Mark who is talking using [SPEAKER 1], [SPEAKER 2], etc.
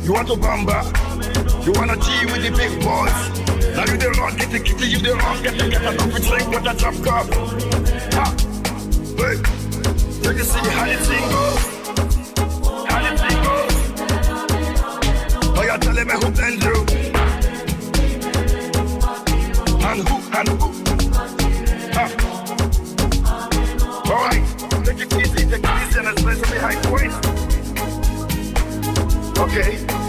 [SPEAKER 1] You want to bamba? You wanna G with the big boys? Now you the wrong, get the kitty, you the wrong, get the coffee drink with a drop cup. Ha! Wait, so you see how the thing goes? How the thing goes? Oh, you're telling me who blend you? And who? Ha! Alright, take it easy and let's play some behind the waist. Okay.